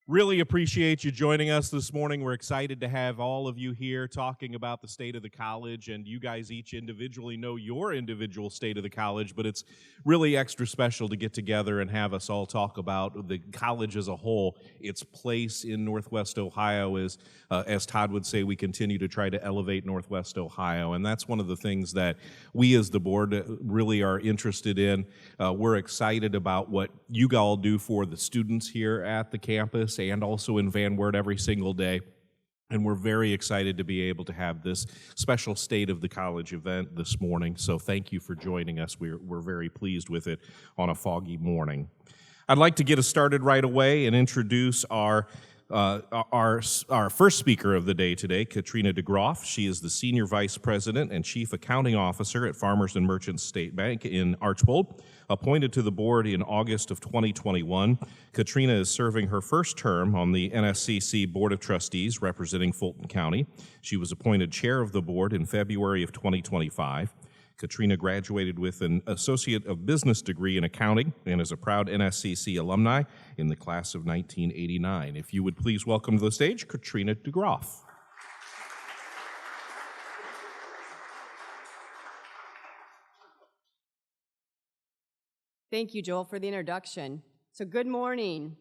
Really appreciate you joining us this morning. We're excited to have all of you here talking about the state of the college, and you guys each individually know your individual state of the college, but it's really extra special to get together and have us all talk about the college as a whole, its place in Northwest Ohio as Todd would say, we continue to try to elevate Northwest Ohio, and that's one of the things that we as the board really are interested in. We're excited about what you all do for the students here at the campus and also in Van Wert every single day. And we're very excited to be able to have this special State of the College event this morning. So thank you for joining us. We're very pleased with it on a foggy morning. I'd like to get us started right away and introduce our first speaker of the day today, Katrina DeGroff. She is the Senior Vice President and Chief Accounting Officer at Farmers and Merchants State Bank in Archbold. Appointed to the board in August of 2021, Katrina is serving her first term on the NSCC Board of Trustees representing Fulton County. She was appointed chair of the board in February of 2025. Katrina graduated with an Associate of Business degree in accounting and is a proud NSCC alumni in the class of 1989. If you would please welcome to the stage Katrina DeGroff. Thank you, Joel, for the introduction. So good morning.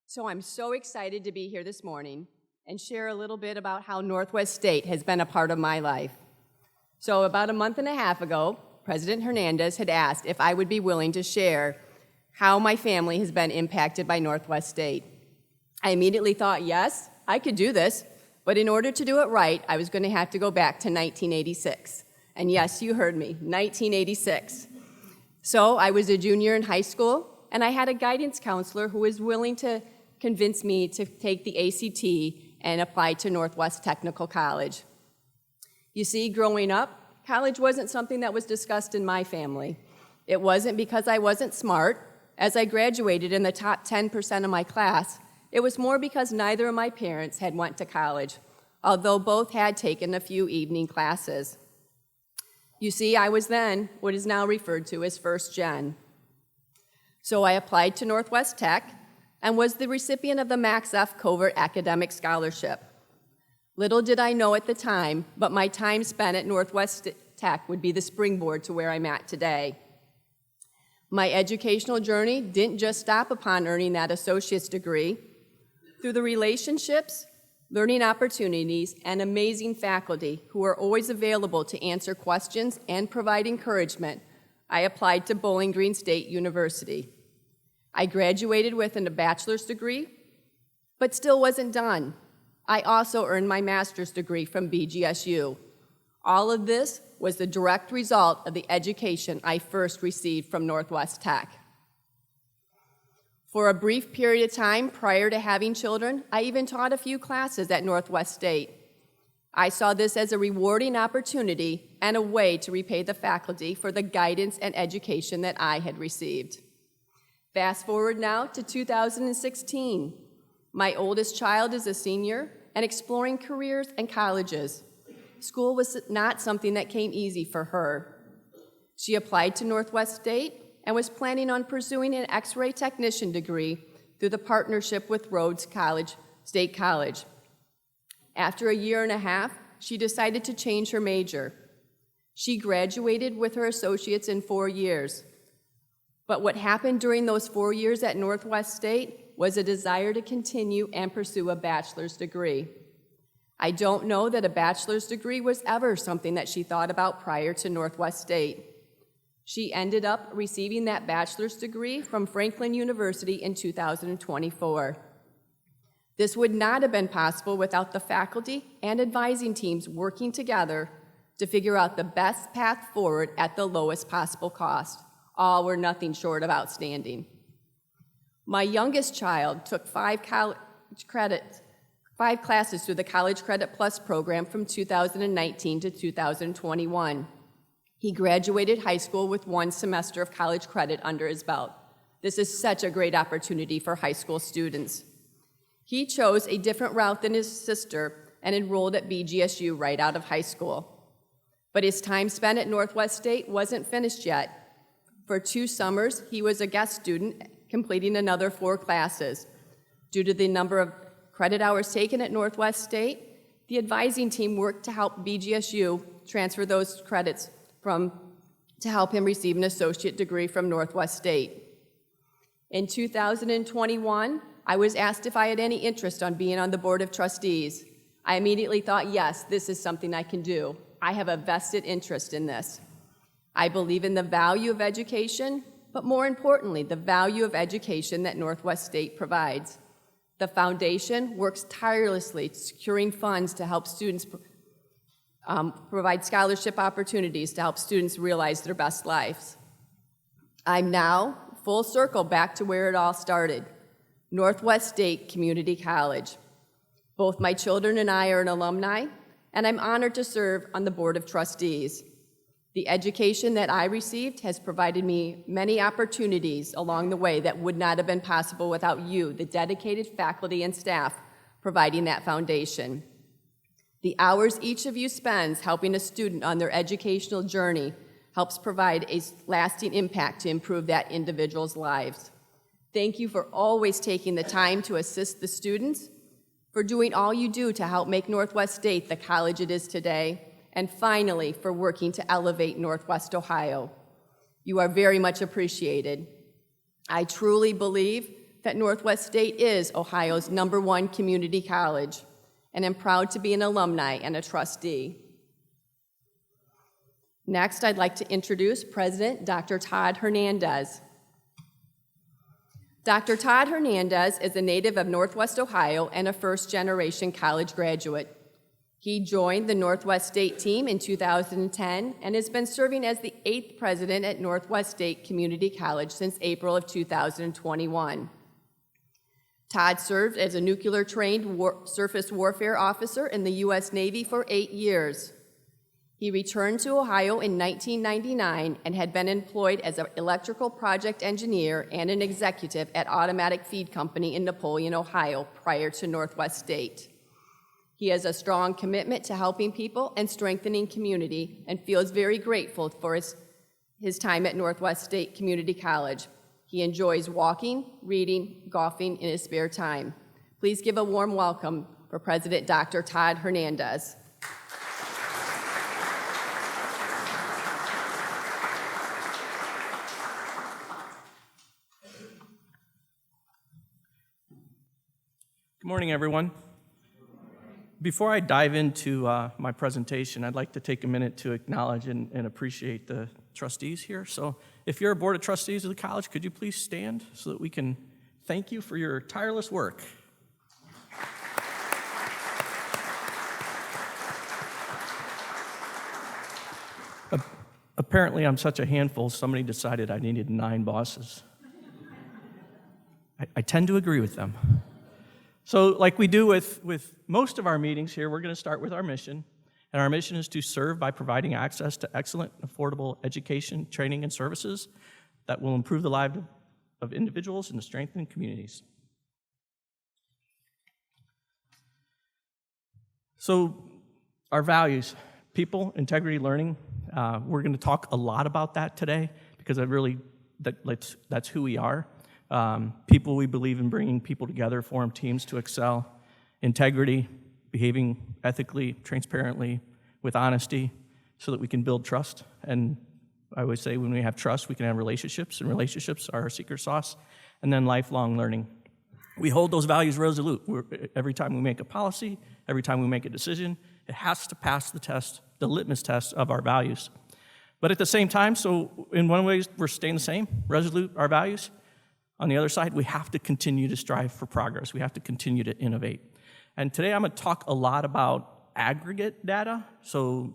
So I'm so excited to be here this morning and share a little bit about how Northwest State has been a part of my life. So about a month and a half ago, President Hernandez had asked if I would be willing to share how my family has been impacted by Northwest State. I immediately thought, yes, I could do this, but in order to do it right, I was going to have to go back to 1986. And yes, you heard me, 1986. So I was a junior in high school, and I had a guidance counselor who was willing to convince me to take the ACT and apply to Northwest Technical College. You see, growing up, college wasn't something that was discussed in my family. It wasn't because I wasn't smart. As I graduated in the top 10% of my class, it was more because neither of my parents had went to college, although both had taken a few evening classes. You see, I was then what is now referred to as first gen. So I applied to Northwest Tech and was the recipient of the Max F. Covert Academic Scholarship. Little did I know at the time, but my time spent at Northwest Tech would be the springboard to where I'm at today. My educational journey didn't just stop upon earning that associate's degree. Through the relationships, learning opportunities, and amazing faculty who are always available to answer questions and provide encouragement, I applied to Bowling Green State University. I graduated with a bachelor's degree, but still wasn't done. I also earned my master's degree from BGSU. All of this was the direct result of the education I first received from Northwest Tech. For a brief period of time prior to having children, I even taught a few classes at Northwest State. I saw this as a rewarding opportunity and a way to repay the faculty for the guidance and education that I had received. Fast forward now to 2016. My oldest child is a senior and exploring careers and colleges. School was not something that came easy for her. She applied to Northwest State and was planning on pursuing an X-ray technician degree through the partnership with Rhodes State College. After a year and a half, she decided to change her major. She graduated with her associates in 4 years. But what happened during those 4 years at Northwest State was a desire to continue and pursue a bachelor's degree. I don't know that a bachelor's degree was ever something that she thought about prior to Northwest State. She ended up receiving that bachelor's degree from Franklin University in 2024. This would not have been possible without the faculty and advising teams working together to figure out the best path forward at the lowest possible cost. All were nothing short of outstanding. My youngest child took 5 classes through the College Credit Plus program from 2019 to 2021. He graduated high school with 1 semester of college credit under his belt. This is such a great opportunity for high school students. He chose a different route than his sister and enrolled at BGSU right out of high school. But his time spent at Northwest State wasn't finished yet. For 2 summers, he was a guest student, completing another 4 classes. Due to the number of credit hours taken at Northwest State, the advising team worked to help BGSU transfer those credits to help him receive an associate degree from Northwest State. In 2021, I was asked if I had any interest on being on the Board of Trustees. I immediately thought, yes, this is something I can do. I have a vested interest in this. I believe in the value of education, but more importantly, the value of education that Northwest State provides. The foundation works tirelessly securing funds to help students provide scholarship opportunities to help students realize their best lives. I'm now full circle back to where it all started, Northwest State Community College. Both my children and I are an alumni, and I'm honored to serve on the Board of Trustees. The education that I received has provided me many opportunities along the way that would not have been possible without you, the dedicated faculty and staff, providing that foundation. The hours each of you spends helping a student on their educational journey helps provide a lasting impact to improve that individual's lives. Thank you for always taking the time to assist the students, for doing all you do to help make Northwest State the college it is today, and finally, for working to elevate Northwest Ohio. You are very much appreciated. I truly believe that Northwest State is Ohio's #1 community college, and am proud to be an alumni and a trustee. Next, I'd like to introduce President Dr. Todd Hernandez. Dr. Todd Hernandez is a native of Northwest Ohio and a first-generation college graduate. He joined the Northwest State team in 2010 and has been serving as the 8th president at Northwest State Community College since April of 2021. Todd served as a nuclear-trained surface warfare officer in the U.S. Navy for 8 years. He returned to Ohio in 1999 and had been employed as an electrical project engineer and an executive at Automatic Feed Company in Napoleon, Ohio, prior to Northwest State. He has a strong commitment to helping people and strengthening community and feels very grateful for his time at Northwest State Community College. He enjoys walking, reading, golfing in his spare time. Please give a warm welcome for President Dr. Todd Hernandez. Good morning, everyone. Before I dive into my presentation, I'd like to take a minute to acknowledge and appreciate the trustees here. So if you're a board of trustees of the college, could you please stand so that we can thank you for your tireless work. Apparently, I'm such a handful, somebody decided I needed 9 bosses. I tend to agree with them. So like we do with most of our meetings here, we're going to start with our mission. And our mission is to serve by providing access to excellent, affordable education, training, and services that will improve the lives of individuals and strengthen communities. So our values, people, integrity, learning, we're going to talk a lot about that today because that's who we are. People, we believe in bringing people together, form teams to excel. Integrity, behaving ethically, transparently, with honesty, so that we can build trust. And I always say when we have trust, we can have relationships, and relationships are our secret sauce. And then lifelong learning. We hold those values resolute. Every time we make a policy, every time we make a decision, it has to pass the test, the litmus test of our values. But at the same time, so in one way, we're staying the same, resolute, our values. On the other side, we have to continue to strive for progress. We have to continue to innovate. And today I'm going to talk a lot about aggregate data, so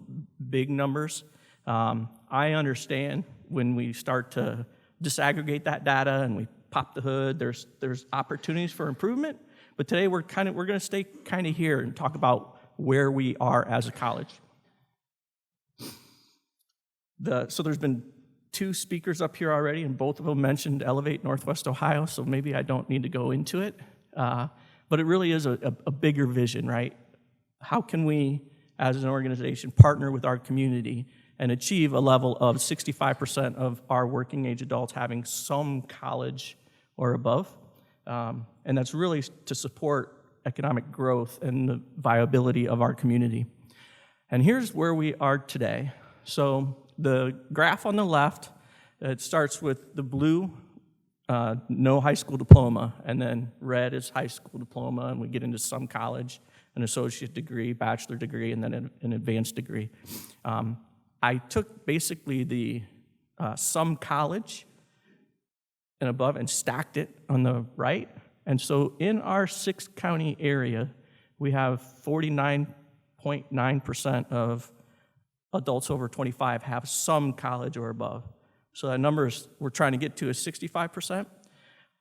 big numbers. I understand when we start to disaggregate that data and we pop the hood, there's opportunities for improvement. But today we're going to stay kind of here and talk about where we are as a college. So there's been 2 speakers up here already, and both of them mentioned Elevate Northwest Ohio, so maybe I don't need to go into it. But it really is a bigger vision, right? How can we, as an organization, partner with our community and achieve a level of 65% of our working age adults having some college or above? And that's really to support economic growth and the viability of our community. And here's where we are today. So the graph on the left, it starts with the blue, no high school diploma, and then red is high school diploma, and we get into some college, an associate degree, bachelor degree, and then an advanced degree. I took basically the some college and above and stacked it on the right. And so in our 6-county area, we have 49.9% of adults over 25 have some college or above. So that number we're trying to get to is 65%.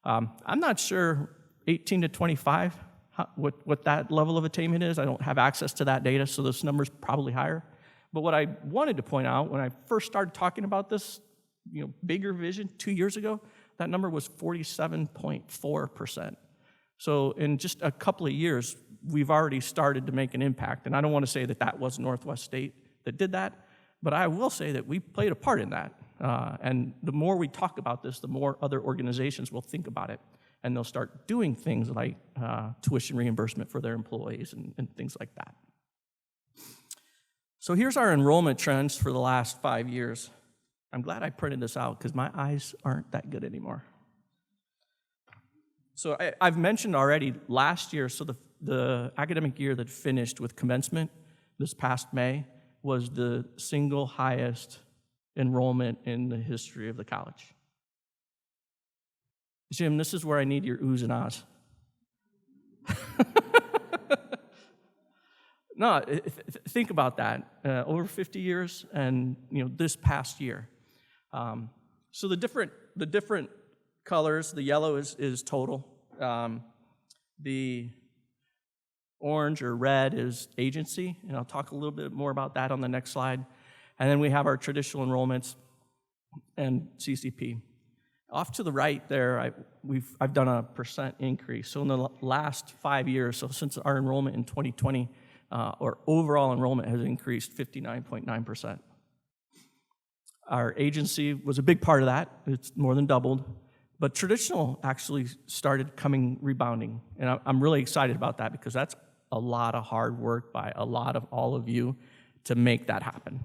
I'm not sure 18 to 25, what that level of attainment is. I don't have access to that data, so this number's probably higher. But what I wanted to point out when I first started talking about this, bigger vision 2 years ago, that number was 47.4%. So in just a couple of years, we've already started to make an impact. And I don't want to say that was Northwest State that did that, but I will say that we played a part in that. And the more we talk about this, the more other organizations will think about it. And they'll start doing things like tuition reimbursement for their employees and things like that. So here's our enrollment trends for the last 5 years. I'm glad I printed this out because my eyes aren't that good anymore. So I've mentioned already last year, so the academic year that finished with commencement this past May was the single highest enrollment in the history of the college. Jim, this is where I need your oohs and ahs. No, think about that. Over 50 years, and this past year. So the different colors. The yellow is total. The orange or red is agency, and I'll talk a little bit more about that on the next slide. And then we have our traditional enrollments and CCP. Off to the right there, I've done a percent increase. So in the last 5 years, so since our enrollment in 2020, our overall enrollment has increased 59.9%. Our agency was a big part of that. It's more than doubled. But traditional actually started rebounding. And I'm really excited about that because that's a lot of hard work by a lot of all of you to make that happen.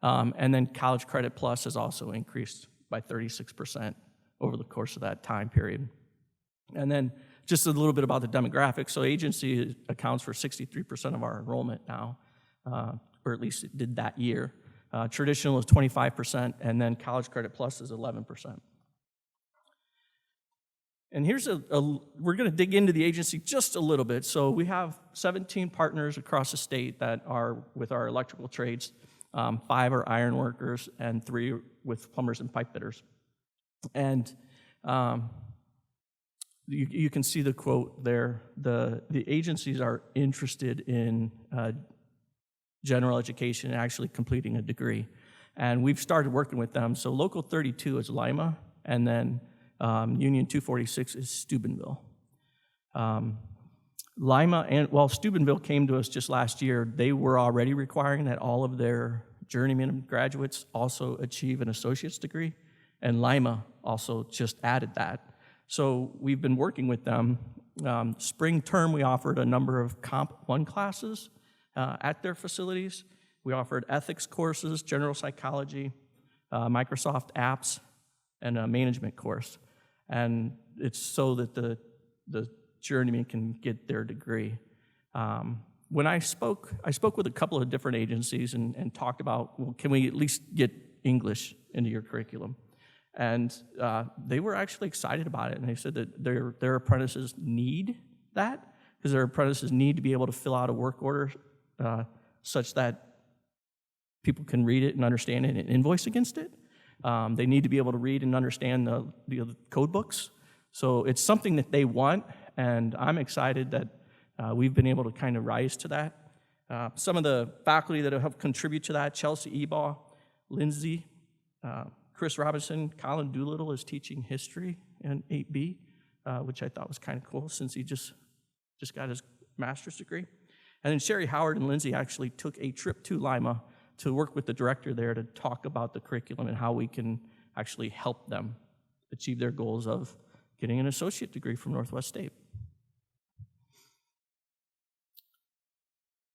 And then College Credit Plus has also increased by 36% over the course of that time period. And then just a little bit about the demographics. So agency accounts for 63% of our enrollment now, or at least it did that year. Traditional is 25%, and then College Credit Plus is 11%. And here's we're going to dig into the agency just a little bit. So we have 17 partners across the state that are with our electrical trades. 5 are iron workers, and 3 with plumbers and pipe fitters. And you can see the quote there. The agencies are interested in general education and actually completing a degree. And we've started working with them. So Local 32 is Lima, and then Union 246 is Steubenville. Steubenville came to us just last year, they were already requiring that all of their journeyman graduates also achieve an associate's degree, and Lima also just added that. So we've been working with them. Spring term, we offered a number of Comp 1 classes at their facilities. We offered ethics courses, general psychology, Microsoft apps, and a management course. And it's so that the journeyman can get their degree. When I spoke with a couple of different agencies and talked about, well, can we at least get English into your curriculum? And they were actually excited about it, and they said that their apprentices need that, because their apprentices need to be able to fill out a work order such that people can read it and understand it and invoice against it. They need to be able to read and understand the code books. So it's something that they want, and I'm excited that we've been able to kind of rise to that. Some of the faculty that have helped contribute to that: Chelsea Ebaugh, Lindsay, Chris Robinson, Colin Doolittle is teaching history in 8B, which I thought was kind of cool since he just got his master's degree. And then Sherry Howard and Lindsay actually took a trip to Lima to work with the director there to talk about the curriculum and how we can actually help them achieve their goals of getting an associate degree from Northwest State.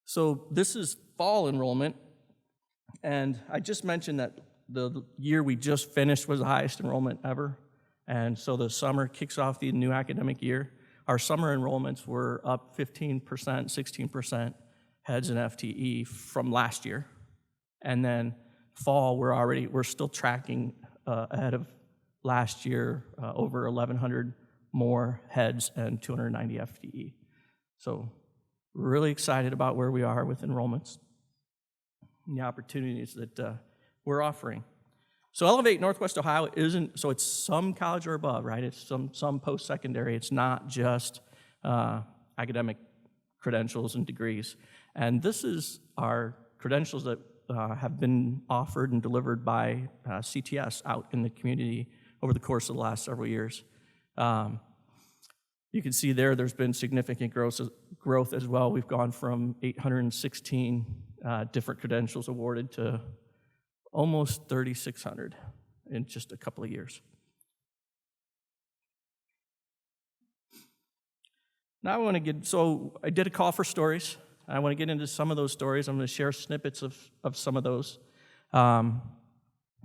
So this is fall enrollment, and I just mentioned that the year we just finished was the highest enrollment ever, and so the summer kicks off the new academic year. Our summer enrollments were up 15%, 16% heads and FTE from last year, and then fall we're still tracking ahead of last year, over 1,100 more heads and 290 FTE. So we're really excited about where we are with enrollments and the opportunities that we're offering. So Elevate Northwest Ohio so it's some college or above, right? It's some post-secondary. It's not just academic credentials and degrees. And this is our credentials that have been offered and delivered by CTS out in the community over the course of the last several years. You can see there's been significant growth as well. We've gone from 816 different credentials awarded to almost 3,600 in just a couple of years. Now I did a call for stories. I want to get into some of those stories. I'm going to share snippets of some of those.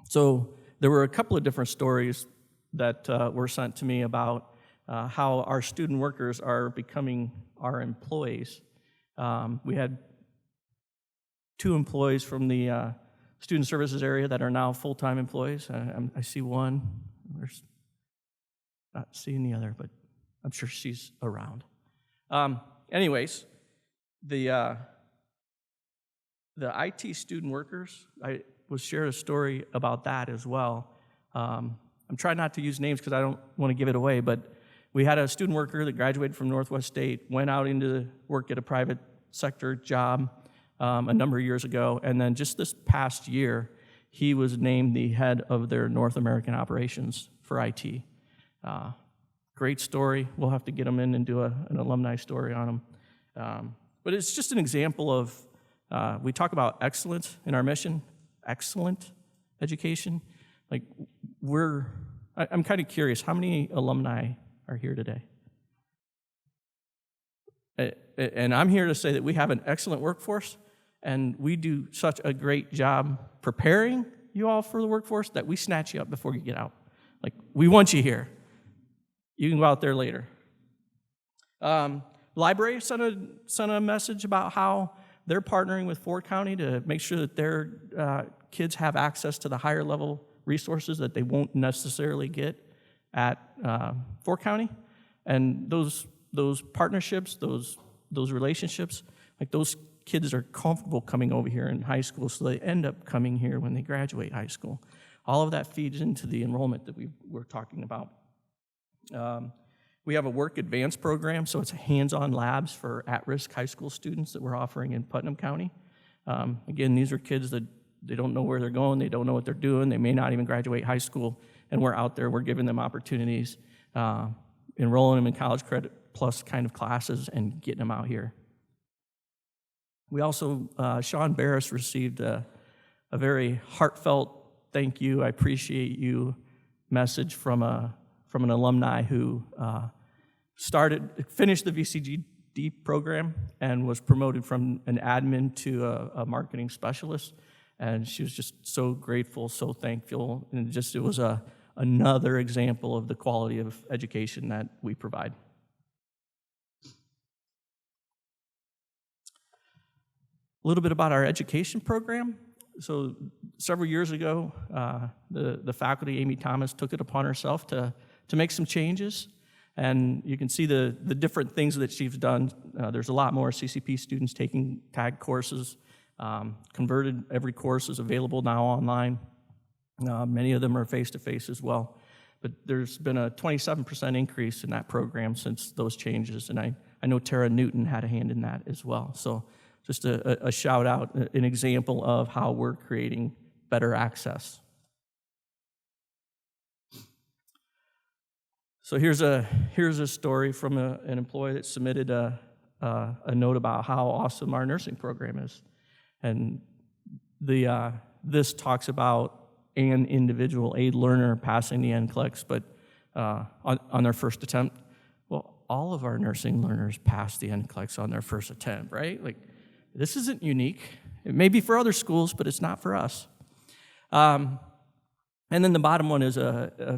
So there were a couple of different stories that were sent to me about how our student workers are becoming our employees. We had 2 employees from the student services area that are now full-time employees. I see one. There's not seeing the other, but I'm sure she's around. Anyways, the IT student workers, I was shared a story about that as well. I'm trying not to use names because I don't want to give it away, but we had a student worker that graduated from Northwest State, went out into work at a private sector job a number of years ago, and then just this past year, he was named the head of their North American operations for IT. Great story. We'll have to get him in and do an alumni story on him. But it's just an example of, we talk about excellence in our mission, excellent education. Like, I'm kind of curious, how many alumni are here today? And I'm here to say that we have an excellent workforce, and we do such a great job preparing you all for the workforce that we snatch you up before you get out. Like, we want you here. You can go out there later. Library sent a message about how they're partnering with Ford County to make sure that their kids have access to the higher level resources that they won't necessarily get at Ford County. And those partnerships, those relationships, like, those kids are comfortable coming over here in high school, so they end up coming here when they graduate high school. All of that feeds into the enrollment that we're talking about. We have a work advance program, so it's hands-on labs for at-risk high school students that we're offering in Putnam County. Again, these are kids that they don't know where they're going, they don't know what they're doing, they may not even graduate high school, and we're out there, we're giving them opportunities, enrolling them in college credit plus kind of classes and getting them out here. We also, Sean Barris received a very heartfelt thank you, I appreciate you message from an alumni who finished the VCGD program and was promoted from an admin to a marketing specialist. And she was just so grateful, so thankful, and it was another example of the quality of education that we provide. A little bit about our education program. So several years ago, the faculty, Amy Thomas, took it upon herself to make some changes. And you can see the different things that she's done. There's a lot more CCP students taking TAG courses. Converted, every course is available now online. Many of them are face-to-face as well. But there's been a 27% increase in that program since those changes. And I know Tara Newton had a hand in that as well. So just a shout out, an example of how we're creating better access. So here's a story from an employee that submitted a note about how awesome our nursing program is. And this talks about an individual, a learner, passing the NCLEX, but on their first attempt. Well, all of our nursing learners pass the NCLEX on their first attempt, right? Like, this isn't unique. It may be for other schools, but it's not for us. And then the bottom one is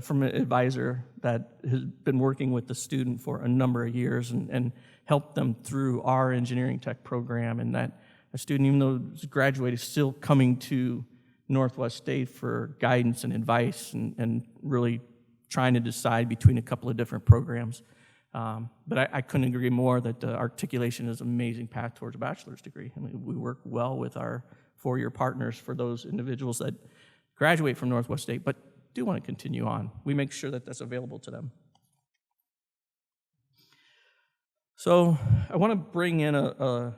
from an advisor that has been working with the student for a number of years and helped them through our engineering tech program, and that a student, even though he's graduated, is still coming to Northwest State for guidance and advice and really trying to decide between a couple of different programs. But I couldn't agree more that articulation is an amazing path towards a bachelor's degree. I mean, we work well with our four-year partners for those individuals that graduate from Northwest State but do want to continue on. We make sure that that's available to them. So I want to bring in a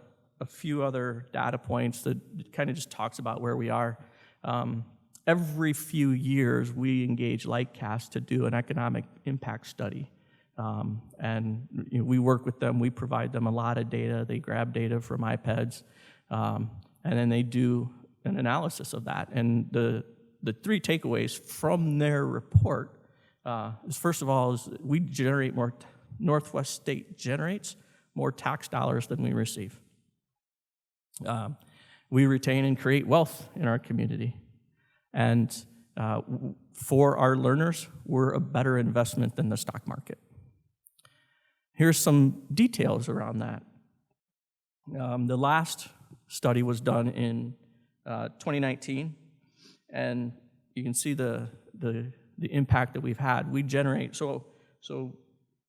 few other data points that kind of just talks about where we are. Every few years, we engage Lightcast to do an economic impact study. And we work with them. We provide them a lot of data. They grab data from iPads, and then they do an analysis of that. And the three takeaways from their report is, first of all, is we generate more, Northwest State generates more tax dollars than we receive. We retain and create wealth in our community. And for our learners, we're a better investment than the stock market. Here's some details around that. The last study was done in 2019, and you can see the impact that we've had. We generate, so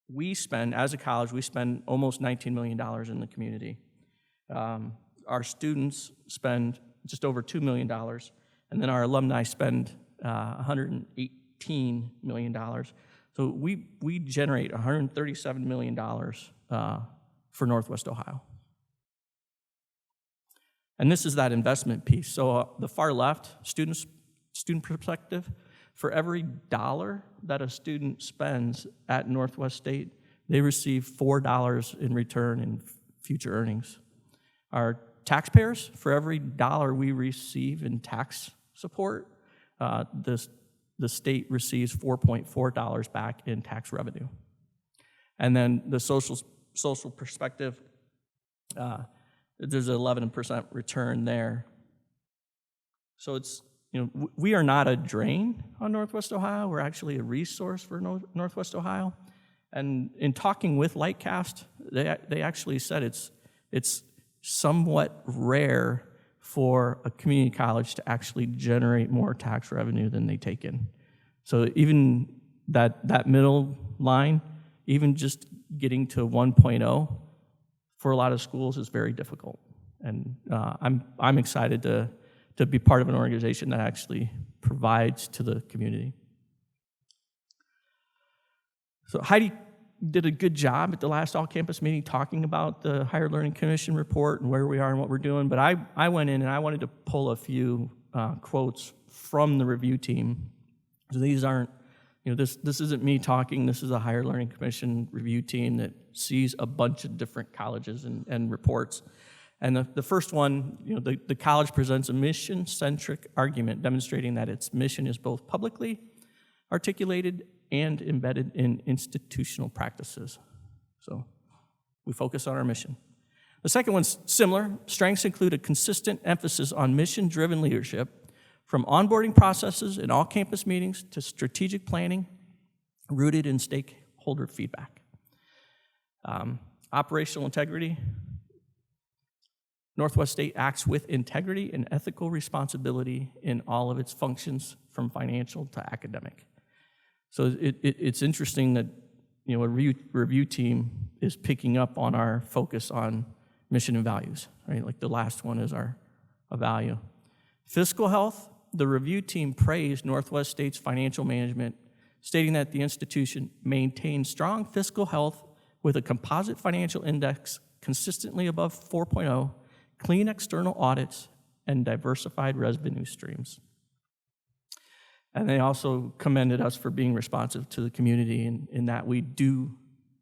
we spend, as a college, we spend almost $19 million in the community. Our students spend just over $2 million, and then our alumni spend $118 million. So we generate $137 million for Northwest Ohio. And this is that investment piece. So the far left, student perspective, for every dollar that a student spends at Northwest State, they receive $4 in return in future earnings. Our taxpayers, for every dollar we receive in tax support, the state receives $4.4 back in tax revenue. And then the social perspective, there's an 11% return there. So it's, we are not a drain on Northwest Ohio. We're actually a resource for Northwest Ohio. And in talking with Lightcast, they actually said it's somewhat rare for a community college to actually generate more tax revenue than they take in. So even that middle line, even just getting to 1.0 for a lot of schools is very difficult. And I'm excited to be part of an organization that actually provides to the community. So Heidi did a good job at the last all-campus meeting talking about the Higher Learning Commission report and where we are and what we're doing, but I went in and I wanted to pull a few quotes from the review team. So these aren't, this isn't me talking, this is a Higher Learning Commission review team that sees a bunch of different colleges and reports. And the first one, the college presents a mission-centric argument demonstrating that its mission is both publicly articulated and embedded in institutional practices. So we focus on our mission. The second one's similar. Strengths include a consistent emphasis on mission-driven leadership, from onboarding processes in all campus meetings to strategic planning rooted in stakeholder feedback. Operational integrity. Northwest State acts with integrity and ethical responsibility in all of its functions, from financial to academic. So it's interesting that a review team is picking up on our focus on mission and values, right? Like the last one is a value. Fiscal health, the review team praised Northwest State's financial management, stating that the institution maintains strong fiscal health with a composite financial index consistently above 4.0, clean external audits, and diversified revenue streams. And they also commended us for being responsive to the community in that we do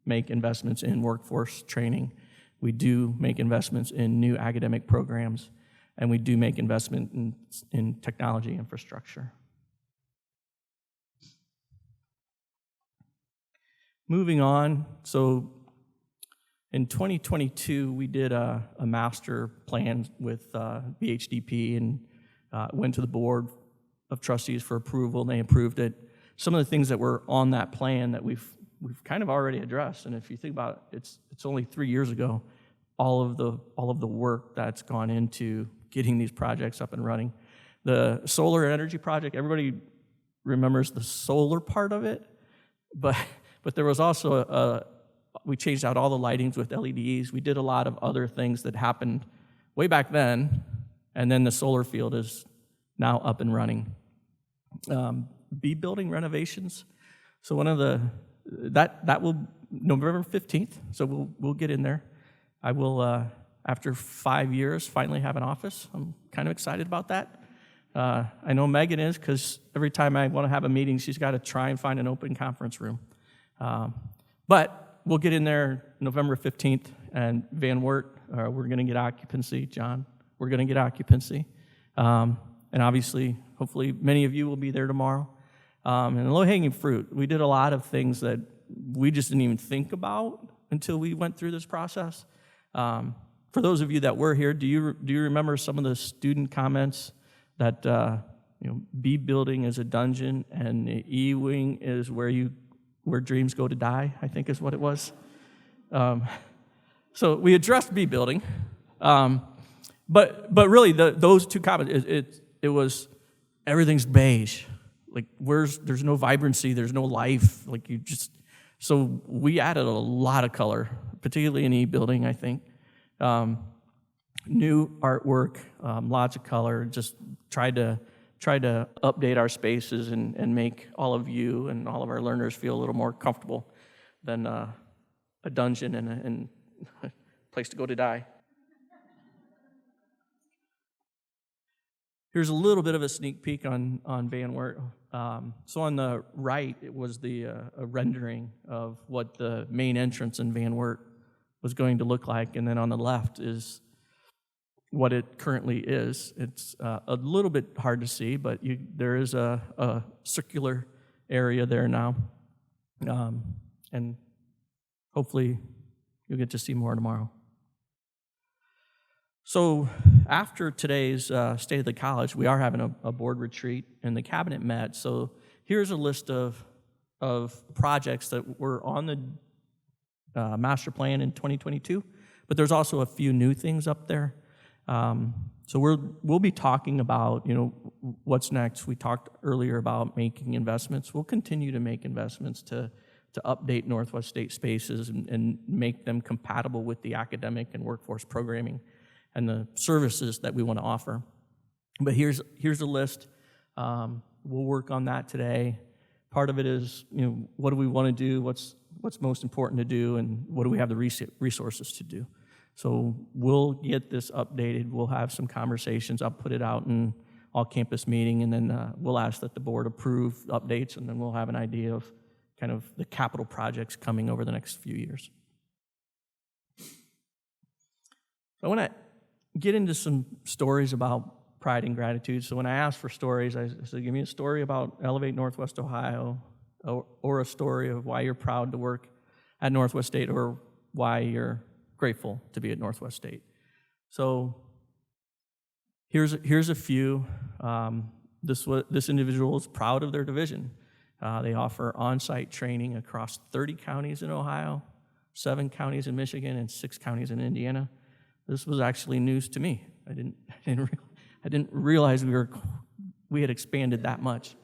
make investments in workforce training, we do make investments in new academic programs, and we do make investment in technology infrastructure. moving on, so in 2022, we did a master plan with BHDP and went to the board of trustees for approval, and they approved it. Some of the things that were on that plan that we've kind of already addressed, and if you think about it, it's only 3 years ago, all of the work that's gone into getting these projects up and running. The solar energy project, everybody remembers the solar part of it, but there was also we changed out all the lightings with LEDs. We did a lot of other things that happened way back then, and then the solar field is now up and running. B building renovations. So one of that will November 15th. So we'll get in there. I will after 5 years finally have an office. I'm kind of excited about that. I know Megan is, because every time I want to have a meeting, she's got to try and find an open conference room. But we'll get in there November 15th, and Van Wert, we're going to get occupancy. John, we're going to get occupancy. And obviously, hopefully, many of you will be there tomorrow. And low-hanging fruit, we did a lot of things that we just didn't even think about until we went through this process. For those of you that were here, do you remember some of the student comments that B building is a dungeon and E wing is where dreams go to die, I think is what it was. So we addressed B building, but really those two comments, it was everything's beige. Like there's no vibrancy, there's no life. So we added a lot of color, particularly in E building, I think. New artwork, lots of color. Just tried to update our spaces and make all of you and all of our learners feel a little more comfortable than a dungeon and a place to go to die. Here's a little bit of a sneak peek on Van Wert. So on the right, it was a rendering of what the main entrance in Van Wert was going to look like, and then on the left is what it currently is. It's a little bit hard to see, but there is a circular area there now, and hopefully you'll get to see more tomorrow. So after today's State of the College, we are having a board retreat, and the cabinet met. So here's a list of projects that were on the master plan in 2022, but there's also a few new things up there. So we'll be talking about what's next. We talked earlier about making investments. We'll continue to make investments to update Northwest State spaces and make them compatible with the academic and workforce programming and the services that we want to offer. But here's a list. We'll work on that today. Part of it is, what do we want to do? What's most important to do? And what do we have the resources to do? So we'll get this updated. We'll have some conversations. I'll put it out in all-campus meeting, and then we'll ask that the board approve updates, and then we'll have an idea of kind of the capital projects coming over the next few years. I want to get into some stories about pride and gratitude. So when I asked for stories, I said, give me a story about Elevate Northwest Ohio, or a story of why you're proud to work at Northwest State, or why you're grateful to be at Northwest State. So here's a few. This individual is proud of their division. They offer on-site training across 30 counties in Ohio, 7 counties in Michigan, and 6 counties in Indiana. This was actually news to me. I didn't realize we had expanded that much.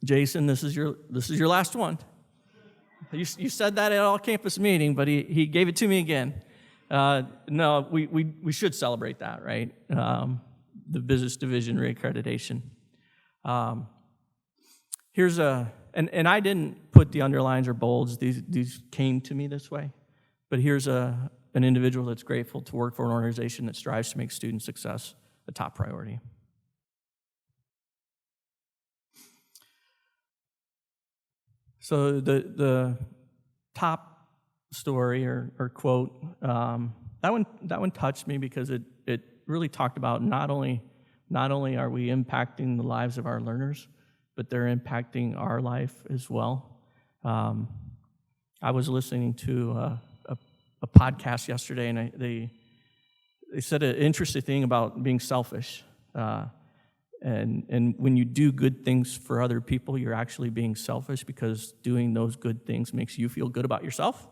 Jason, this is your last one. You said that at all campus meeting, but he gave it to me again. No, we should celebrate that, right? The business division reaccreditation. Here's and I didn't put the underlines or bolds. These came to me this way. But here's an individual that's grateful to work for an organization that strives to make student success a top priority. So the top story or quote, that one touched me because it really talked about not only are we impacting the lives of our learners, but they're impacting our life as well. I was listening to a podcast yesterday, and they said an interesting thing about being selfish. And when you do good things for other people, you're actually being selfish because doing those good things makes you feel good about yourself.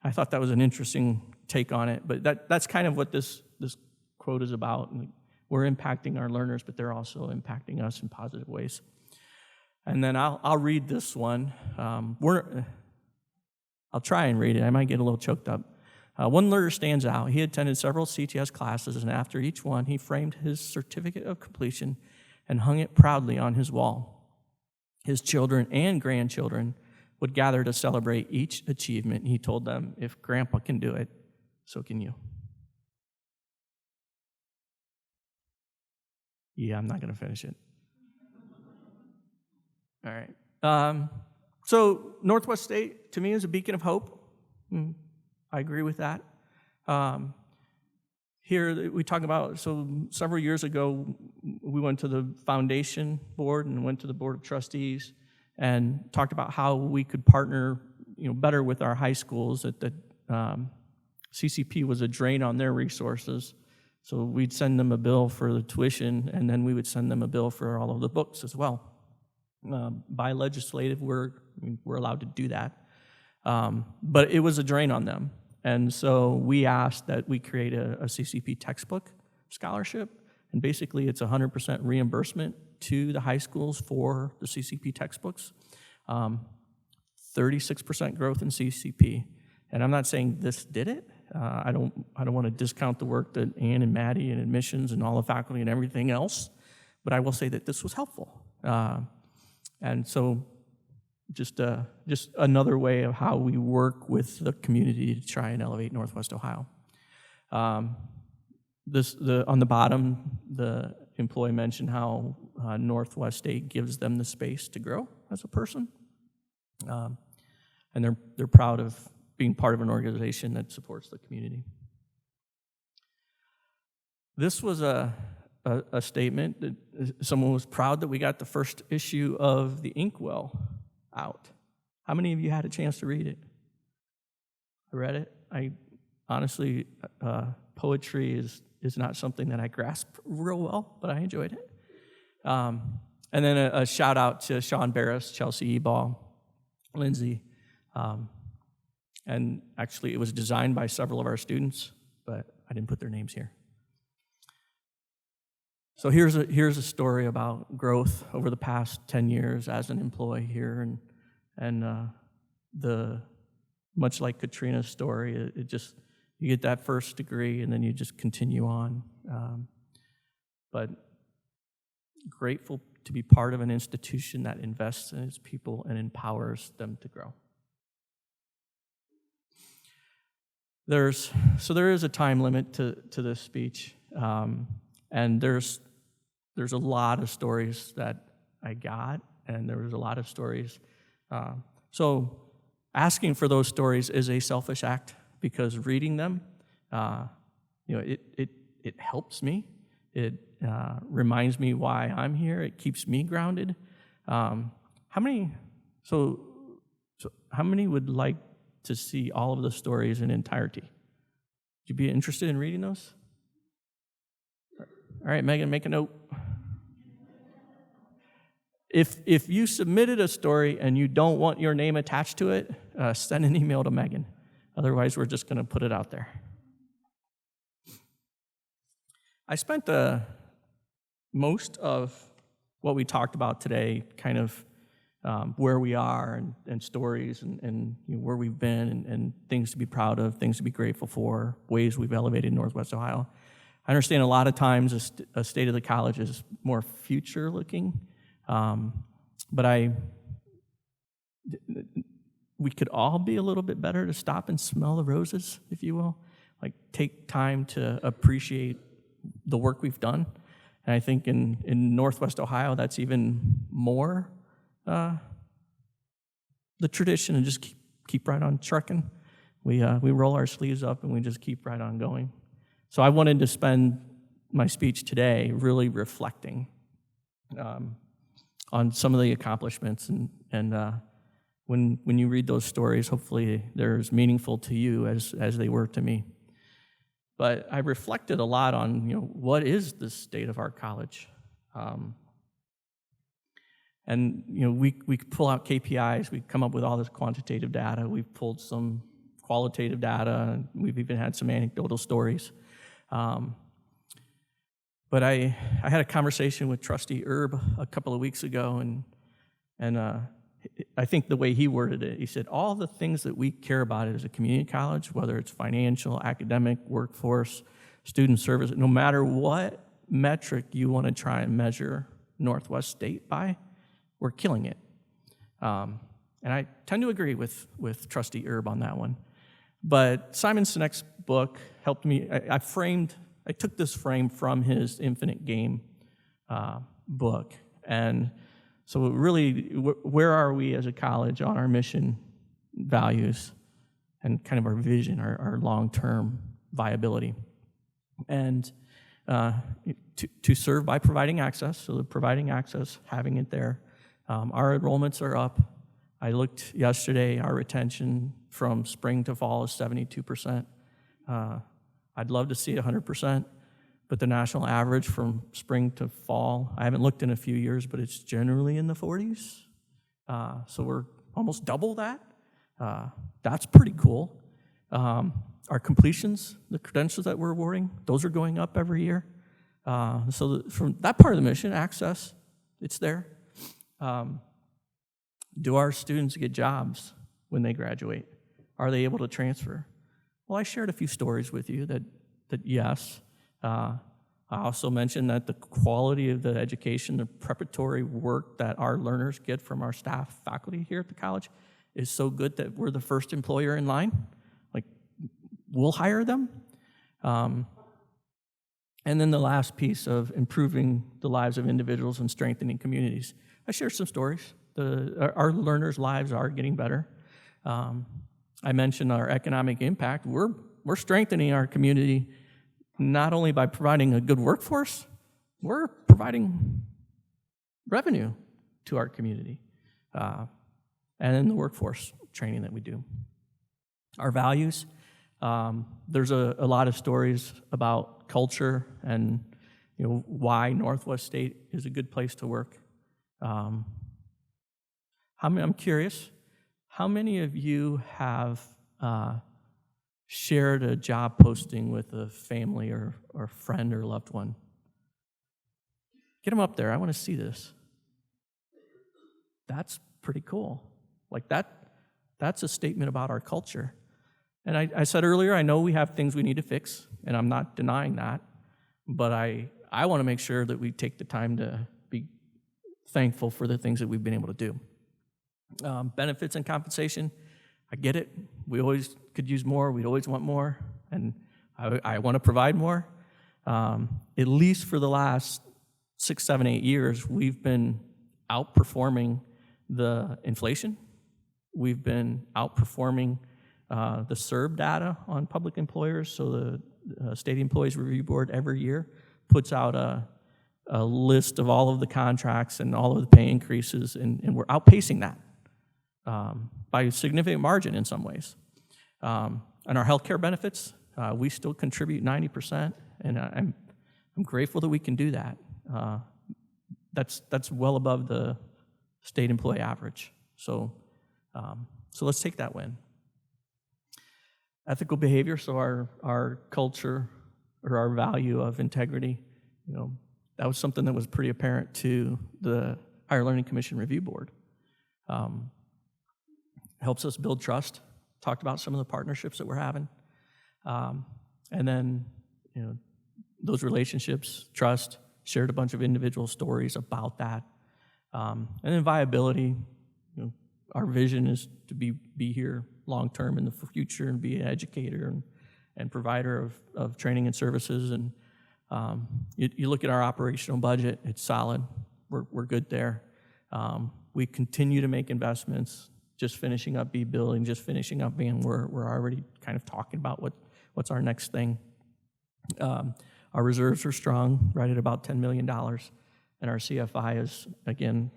I thought that was an interesting take on it, but that's kind of what this quote is about. We're impacting our learners, but they're also impacting us in positive ways. And then I'll read this one. I'll try and read it. I might get a little choked up. One learner stands out. He attended several CTS classes, and after each one, he framed his certificate of completion and hung it proudly on his wall. His children and grandchildren would gather to celebrate each achievement. He told them, if Grandpa can do it, so can you. Yeah, I'm not going to finish it. All right. So Northwest State, to me, is a beacon of hope. I agree with that. Here we talk about, so several years ago, we went to the foundation board and went to the board of trustees and talked about how we could partner, better with our high schools. That CCP was a drain on their resources, so we'd send them a bill for the tuition, and then we would send them a bill for all of the books as well. By legislative, we're allowed to do that, but it was a drain on them. And so we asked that we create a CCP textbook scholarship, and basically it's 100% reimbursement to the high schools for the CCP textbooks. 36% growth in CCP, and I'm not saying this did it. I don't want to discount the work that Ann and Maddie and admissions and all the faculty and everything else, but I will say that this was helpful. And so just another way of how we work with the community to try and elevate Northwest Ohio. On the bottom, the employee mentioned how Northwest State gives them the space to grow as a person, and they're proud of being part of an organization that supports the community. This was a statement that someone was proud that we got the first issue of the Inkwell out. How many of you had a chance to read it? I read it. I honestly, poetry is not something that I grasp real well, but I enjoyed it. And then a shout out to Sean Barris, Chelsea Eball, Lindsay. And actually, it was designed by several of our students, but I didn't put their names here. So here's a story about growth over the past 10 years as an employee here, and much like Katrina's story, it just, you get that first degree and then you just continue on. But grateful to be part of an institution that invests in its people and empowers them to grow. There is a time limit to this speech, and there's a lot of stories that I got, and there was a lot of stories. So asking for those stories is a selfish act, because reading them, it helps me. It reminds me why I'm here. It keeps me grounded. How many would like to see all of the stories in entirety? Would you be interested in reading those? All right, Megan, make a note. If you submitted a story and you don't want your name attached to it, send an email to Megan. Otherwise, we're just going to put it out there. I spent most of what we talked about today kind of where we are and stories and where we've been and things to be proud of, things to be grateful for, ways we've elevated Northwest Ohio. I understand a lot of times a state of the college is more future-looking, but we could all be a little bit better to stop and smell the roses, if you will, like take time to appreciate the work we've done. And I think in Northwest Ohio, that's even more the tradition, and just keep right on trucking. We roll our sleeves up and we just keep right on going. So I wanted to spend my speech today really reflecting on some of the accomplishments and when you read those stories, hopefully they're as meaningful to you as they were to me. But I reflected a lot on, what is the state of our college? And, we pull out KPIs, we come up with all this quantitative data, we've pulled some qualitative data, and we've even had some anecdotal stories. But I had a conversation with Trustee Erb a couple of weeks ago, and I think the way he worded it, he said, all the things that we care about as a community college, whether it's financial, academic, workforce, student service, no matter what metric you want to try and measure Northwest State by, we're killing it. And I tend to agree with Trustee Erb on that one. But Simon Sinek's book helped me. I took this frame from his Infinite Game book. And so really, where are we as a college on our mission, values, and kind of our vision, our long-term viability? And to serve by providing access, so the providing access, having it there. Our enrollments are up. I looked yesterday, our retention from spring to fall is 72%. I'd love to see 100%, but the national average from spring to fall, I haven't looked in a few years, but it's generally in the 40s. So we're almost double that. That's pretty cool. Our completions, the credentials that we're awarding, those are going up every year. So from that part of the mission, access, it's there. Do our students get jobs when they graduate? Are they able to transfer? Well, I shared a few stories with you that yes. I also mentioned that the quality of the education, the preparatory work that our learners get from our staff, faculty here at the college is so good that we're the first employer in line. Like, we'll hire them. And then the last piece of improving the lives of individuals and strengthening communities. I shared some stories. Our learners' lives are getting better. I mentioned our economic impact. We're strengthening our community not only by providing a good workforce, we're providing revenue to our community. And then the workforce training that we do. Our values, there's a lot of stories about culture and why Northwest State is a good place to work. I'm curious, how many of you have shared a job posting with a family or friend or loved one? Get them up there. I want to see this. That's pretty cool. Like that's a statement about our culture. And I said earlier, I know we have things we need to fix, and I'm not denying that, but I want to make sure that we take the time to be thankful for the things that we've been able to do. Benefits and compensation, I get it. We always could use more. We'd always want more, and I want to provide more. At least for the last 6, 7, 8 years, we've been outperforming the inflation. We've been outperforming the CERB data on public employers. So the State Employees Review Board every year puts out a list of all of the contracts and all of the pay increases, and we're outpacing that by a significant margin in some ways. And our healthcare benefits, we still contribute 90%, and I'm grateful that we can do that. That's well above the state employee average. So let's take that win. Ethical behavior, so our culture or our value of integrity, that was something that was pretty apparent to the Higher Learning Commission Review Board. Helps us build trust. Talked about some of the partnerships that we're having. And then, those relationships, trust, shared a bunch of individual stories about that. And then viability, our vision is to be here long-term in the future and be an educator and provider of training and services. And you look at our operational budget, it's solid. We're good there. We continue to make investments, just finishing up B building, just finishing up van. We're already kind of talking about what's our next thing. Our reserves are strong, right at about $10 million. And our CFI is, again,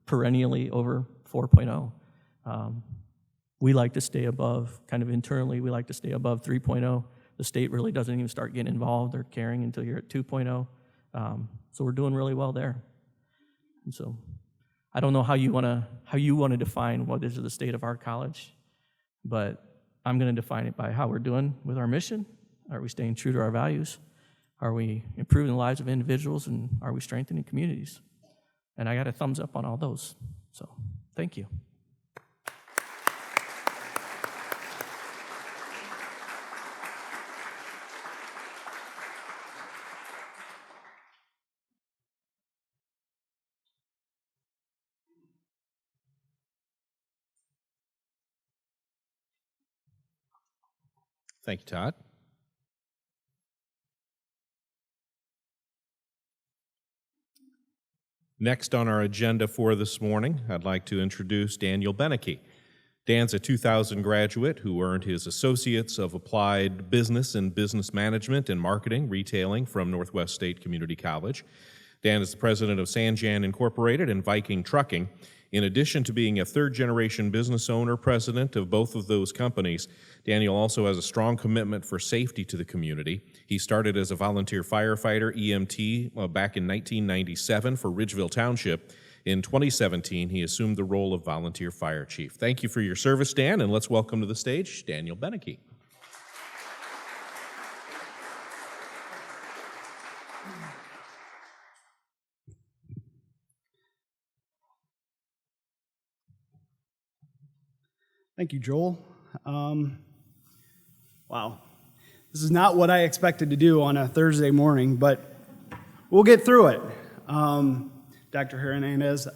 perennially over 4.0. We like to stay above, kind of internally, we like to stay above 3.0. The state really doesn't even start getting involved or caring until you're at 2.0. So we're doing really well there. And so I don't know how you want to define what is the state of our college, but I'm going to define it by how we're doing with our mission. Are we staying true to our values? Are we improving the lives of individuals, and are we strengthening communities? And I got a thumbs up on all those. So thank you. Thank you, Todd. Next on our agenda for this morning, I'd like to introduce Daniel Beneke. Dan's a 2000 graduate who earned his Associates of Applied Business in Business Management and Marketing, Retailing from Northwest State Community College. Dan is the president of Sanjan Incorporated and Viking Trucking. In addition to being a third-generation business owner, president of both of those companies, Daniel also has a strong commitment for safety to the community. He started as a volunteer firefighter, EMT, back in 1997 for Ridgeville Township. In 2017, he assumed the role of volunteer fire chief. Thank you for your service, Dan, and let's welcome to the stage Daniel Beneke. Thank you, Joel. Wow. This is not what I expected to do on a Thursday morning, but we'll get through it. Dr. Hernandez,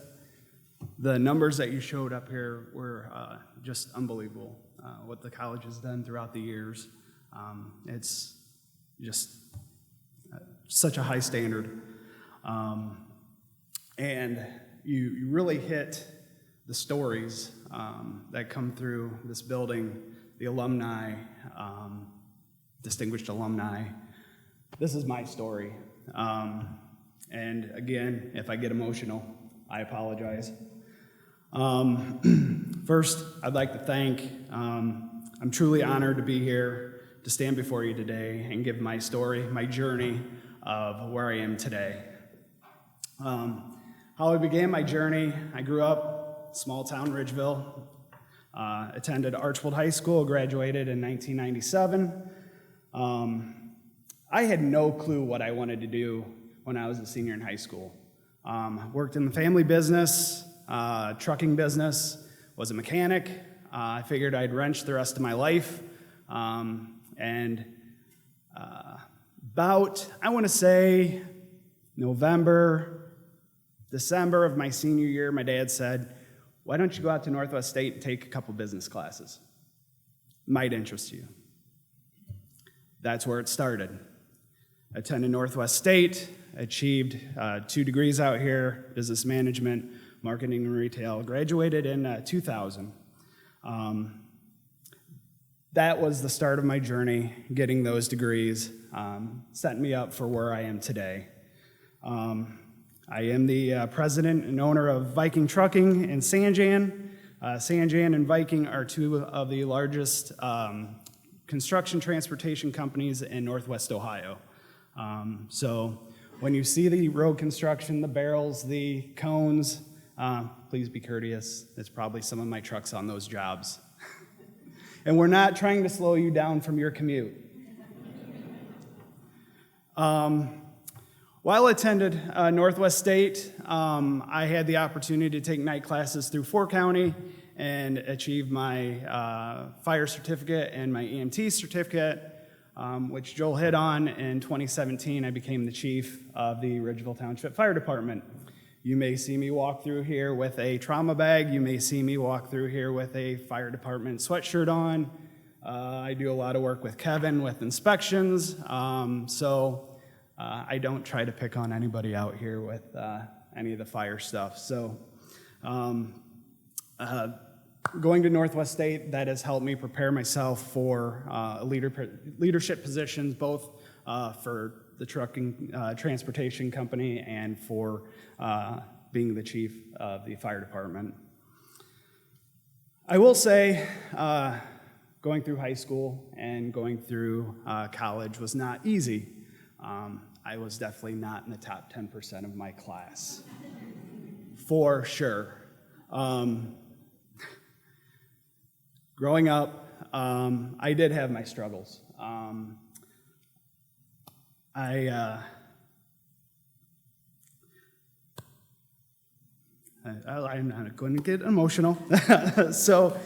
the numbers that you showed up here were just unbelievable, what the college has done throughout the years. It's just such a high standard. And you really hit the stories that come through this building, the alumni, distinguished alumni. This is my story. And again, if I get emotional, I apologize. First, I'd like to thank, I'm truly honored to be here to stand before you today and give my story, my journey of where I am today. How I began my journey, I grew up small town Ridgeville, attended Archbold High School, graduated in 1997. I had no clue what I wanted to do when I was a senior in high school. Worked in the family business, trucking business, was a mechanic. I figured I'd wrench the rest of my life. About, I want to say, November, December of my senior year, my dad said, why don't you go out to Northwest State and take a couple business classes? Might interest you. That's where it started. Attended Northwest State, achieved 2 degrees out here, business management, marketing and retail, graduated in 2000. That was the start of my journey, getting those degrees, setting me up for where I am today. I am the president and owner of Viking Trucking and Sanjan. Sanjan and Viking are 2 of the largest construction transportation companies in Northwest Ohio. So when you see the road construction, the barrels, the cones, please be courteous. It's probably some of my trucks on those jobs. And we're not trying to slow you down from your commute. While I attended Northwest State, I had the opportunity to take night classes through 4 County and achieve my fire certificate and my EMT certificate, which Joel hit on. In 2017, I became the chief of the Ridgeville Township Fire Department. You may see me walk through here with a trauma bag. You may see me walk through here with a fire department sweatshirt on. I do a lot of work with Kevin with inspections, so I don't try to pick on anybody out here with any of the fire stuff. So going to Northwest State, that has helped me prepare myself for leadership positions, both for the trucking transportation company and for being the chief of the fire department. I will say, going through high school and going through college was not easy. I was definitely not in the top 10% of my class, for sure. Growing up, I did have my struggles. I'm not going to get emotional. So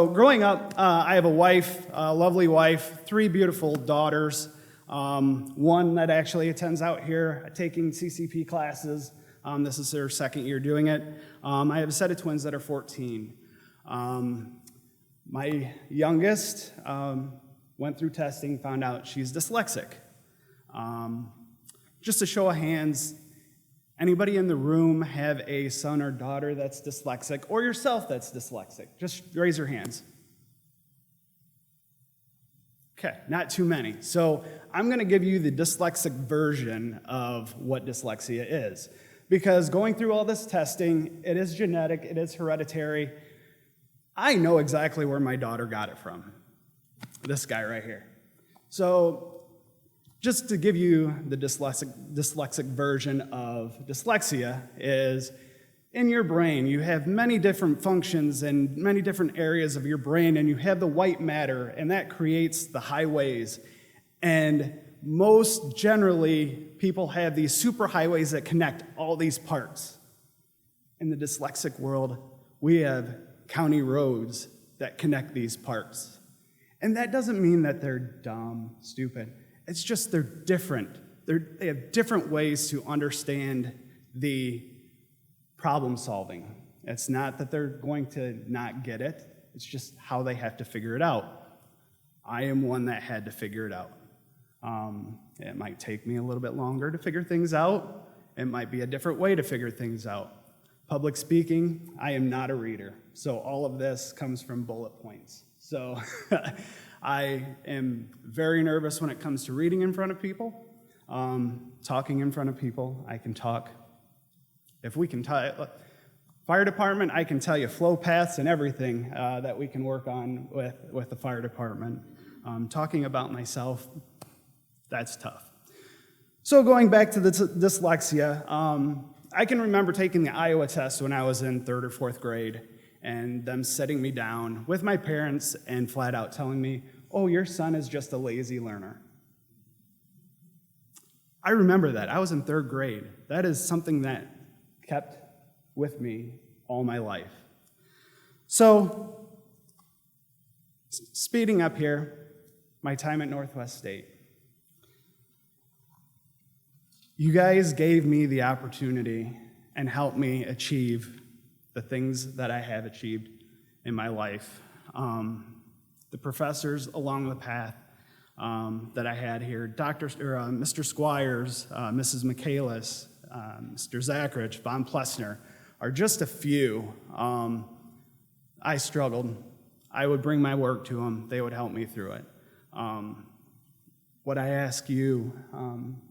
growing up, I have a wife, a lovely wife, 3 beautiful daughters. One that actually attends out here taking CCP classes. This is her 2nd year doing it. I have a set of twins that are 14. My youngest went through testing, found out she's dyslexic. Just a show of hands, anybody in the room have a son or daughter that's dyslexic, or yourself that's dyslexic? Just raise your hands. Okay, not too many. So I'm going to give you the dyslexic version of what dyslexia is. Because going through all this testing, it is genetic, it is hereditary. I know exactly where my daughter got it from. This guy right here. So just to give you the dyslexic version of dyslexia is in your brain, you have many different functions and many different areas of your brain, and you have the white matter, and that creates the highways. And most generally, people have these superhighways that connect all these parts. In the dyslexic world, we have county roads that connect these parts. And that doesn't mean that they're dumb, stupid. It's just they're different. They have different ways to understand the problem solving. It's not that they're going to not get it. It's just how they have to figure it out. I am one that had to figure it out. It might take me a little bit longer to figure things out. It might be a different way to figure things out. Public speaking, I am not a reader. So all of this comes from bullet points. So I am very nervous when it comes to reading in front of people, talking in front of people. I can talk. If we can fire department, I can tell you flow paths and everything that we can work on with the fire department. Talking about myself, that's tough. So going back to the dyslexia, I can remember taking the Iowa test when I was in 3rd or 4th grade, and them sitting me down with my parents and flat out telling me, "Oh, your son is just a lazy learner." I remember that. I was in 3rd grade. That is something that kept with me all my life. So, speeding up here, my time at Northwest State. You guys gave me the opportunity and helped me achieve the things that I have achieved in my life. The professors along the path that I had here, Mr. Squires, Mrs. Michaelis, Mr. Zachrich, Von Plessner, are just a few. I struggled. I would bring my work to them. They would help me through it. What I ask you,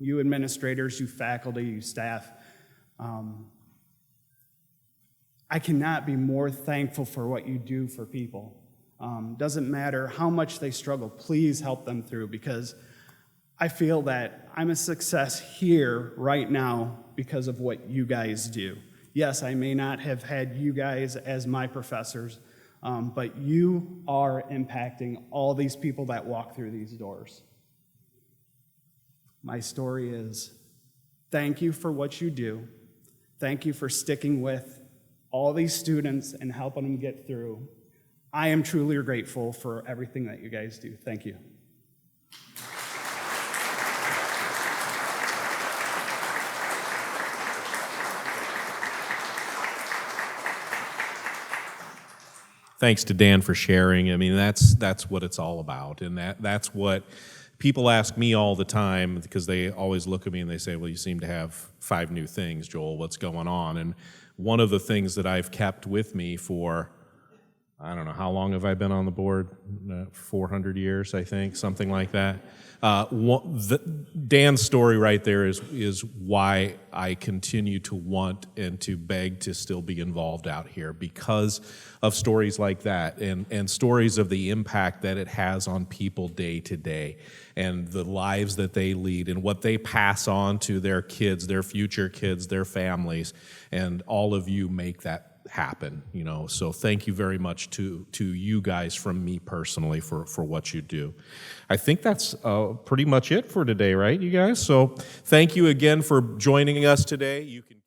you administrators, you faculty, you staff, I cannot be more thankful for what you do for people. Doesn't matter how much they struggle, please help them through, because I feel that I'm a success here right now because of what you guys do. Yes, I may not have had you guys as my professors, but you are impacting all these people that walk through these doors. My story is, thank you for what you do. Thank you for sticking with all these students and helping them get through. I am truly grateful for everything that you guys do. Thank you. Thanks to Dan for sharing. I mean, that's what it's all about, and that's what people ask me all the time, because they always look at me and they say, "Well, you seem to have 5 new things, Joel. What's going on?" And one of the things that I've kept with me for I don't know, how long have I been on the board? 400 years, I think, something like that. Dan's story right there is why I continue to want and to beg to still be involved out here, because of stories like that and stories of the impact that it has on people day to day and the lives that they lead and what they pass on to their kids, their future kids, their families, and all of you make that happen, you know. So thank you very much to you guys from me personally for what you do. I think that's pretty much it for today, right, you guys? So thank you again for joining us today. You can